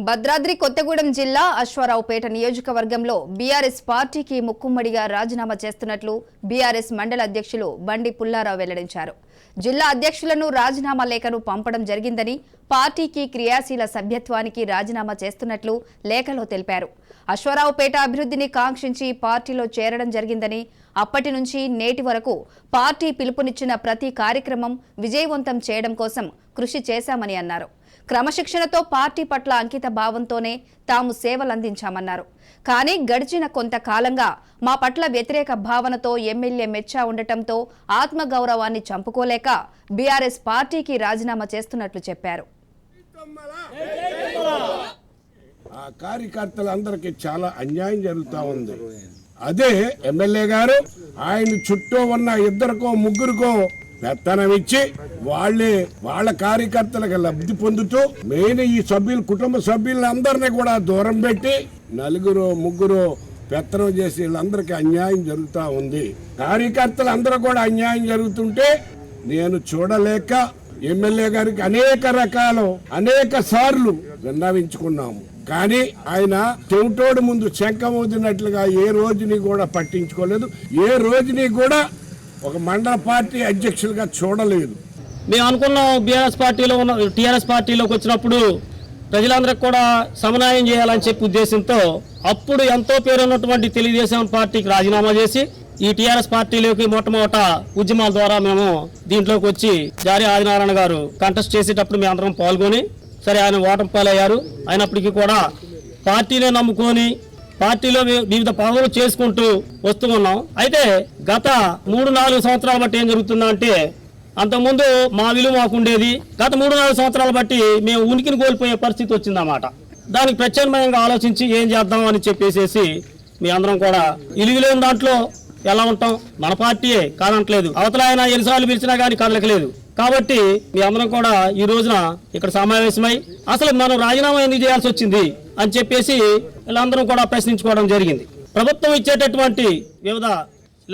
భద్రాద్రి కొత్తగూడెం జిల్లా అశ్వారావుపేట నియోజకవర్గంలో బీఆర్ఎస్ పార్టీకి ముక్కుమ్మడిగా రాజీనామా చేస్తున్నట్లు బీఆర్ఎస్ మండల అధ్యక్షులు బండి పుల్లారావు వెల్లడించారు. జిల్లా అధ్యక్షులను రాజీనామా లేఖను పంపడం జరిగిందని, పార్టీకి క్రియాశీల సభ్యత్వానికి రాజీనామా చేస్తున్నట్లు లేఖలో తెలిపారు. అశ్వారావుపేట అభివృద్ధిని కాంక్షించి పార్టీలో చేరడం జరిగిందని, అప్పటి నుంచి నేటి వరకు పార్టీ పిలుపునిచ్చిన ప్రతి కార్యక్రమం విజయవంతం చేయడం కోసం కృషి చేశామని అన్నారు. క్రమశిక్షణతో పార్టీ పట్ల అంకిత భావంతోనే తాము సేవలందించామన్నారు. కానీ గడిచిన కొంతకాలంగా మా పట్ల వ్యతిరేక భావనతో ఎమ్మెల్యే మెచ్చా ఉండటంతో ఆత్మగౌరవాన్ని చంపుకోలేక బీఆర్ఎస్ పార్టీకి రాజీనామా చేస్తున్నట్లు చెప్పారు. ఆ కార్యకర్తలందరికీ చాలా అన్యాయం జరుగుతూ ఉంది. అదే ఎమ్మెల్యే గారు ఆయన చుట్టూ ఉన్న ఇద్దరికో ముగ్గురికో పెత్తనం ఇచ్చి వాళ్ళ కార్యకర్తలకు లబ్ధి పొందుతూ మెయిన్ ఈ సభ్యులు కుటుంబ సభ్యులందరినీ కూడా దూరం పెట్టి నలుగురు ముగ్గురు పెత్తనం చేసి వీళ్ళందరికీ అన్యాయం జరుగుతూ ఉంది. కార్యకర్తలు అందరూ కూడా అన్యాయం జరుగుతుంటే నేను చూడలేక ఎమ్మెల్యే గారికి అనేక సార్లు విన్నవించుకున్నాము. కానీ ఆయన చెవిటోడు ముందు శంఖం ఊదినట్లుగా ఏ రోజుని కూడా పట్టించుకోలేదు. ఏ రోజుని కూడా ఒక మండల పార్టీ అధ్యక్షులుగా చూడలేదు. మేము అనుకున్నాం బీఆర్ఎస్ పార్టీలో ఉన్న టీఆర్ఎస్ పార్టీలోకి వచ్చినప్పుడు ప్రజలందరికీ కూడా సమన్వయం చేయాలని చెప్పి ఉద్దేశంతో అప్పుడు ఎంతో పేరున్నటువంటి తెలుగుదేశం పార్టీకి రాజీనామా చేసి ఈ టీఆర్ఎస్ పార్టీలోకి మొట్టమొదట ఉద్యమాల ద్వారా మేము దీంట్లోకి వచ్చి జారీ ఆదినారాయణ గారు కంటెస్ట్ చేసేటప్పుడు మేము అందరం పాల్గొని సరే ఆయన ఓటమి పాలయ్యారు. అయినప్పటికీ కూడా పార్టీనే నమ్ముకొని పార్టీలో వివిధ పనులు చేసుకుంటూ వస్తూ ఉన్నాం. అయితే గత 3-4 సంవత్సరాల బట్టి ఏం జరుగుతుందంటే అంతకుముందు మా విలువ మాకుండేది. గత 3-4 సంవత్సరాల బట్టి మేము ఉనికిని కోల్పోయే పరిస్థితి వచ్చిందన్నమాట. దానికి ప్రత్యామ్నాయంగా ఆలోచించి ఏం చేద్దాం అని చెప్పేసి మీ అందరం కూడా ఇలుగులేని దాంట్లో ఎలా ఉంటాం, మన పార్టీయే కాదంటలేదు. అవతల ఆయన ఎన్నిసార్లు పిలిచినా కానీ కదలకలేదు. కాబట్టి మీ అందరం కూడా ఈ రోజున ఇక్కడ సమావేశమై అసలు మనం రాజీనామా ఎందుకు చేయాల్సి వచ్చింది అని చెప్పేసి వీళ్ళందరం కూడా ప్రశ్నించుకోవడం జరిగింది. ప్రభుత్వం ఇచ్చేటటువంటి వివిధ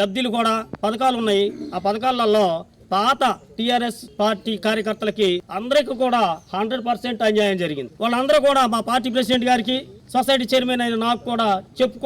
లబ్ధిలు కూడా పథకాలు ఉన్నాయి. ఆ పథకాలలో పాత టీఆర్ఎస్ పార్టీ కార్యకర్తలకి అందరికీ కూడా 100% అన్యాయం జరిగింది. వాళ్ళందరూ కూడా మా పార్టీ ప్రెసిడెంట్ గారికి, సొసైటీ చైర్మన్ అయిన నాకు కూడా చెప్పుకో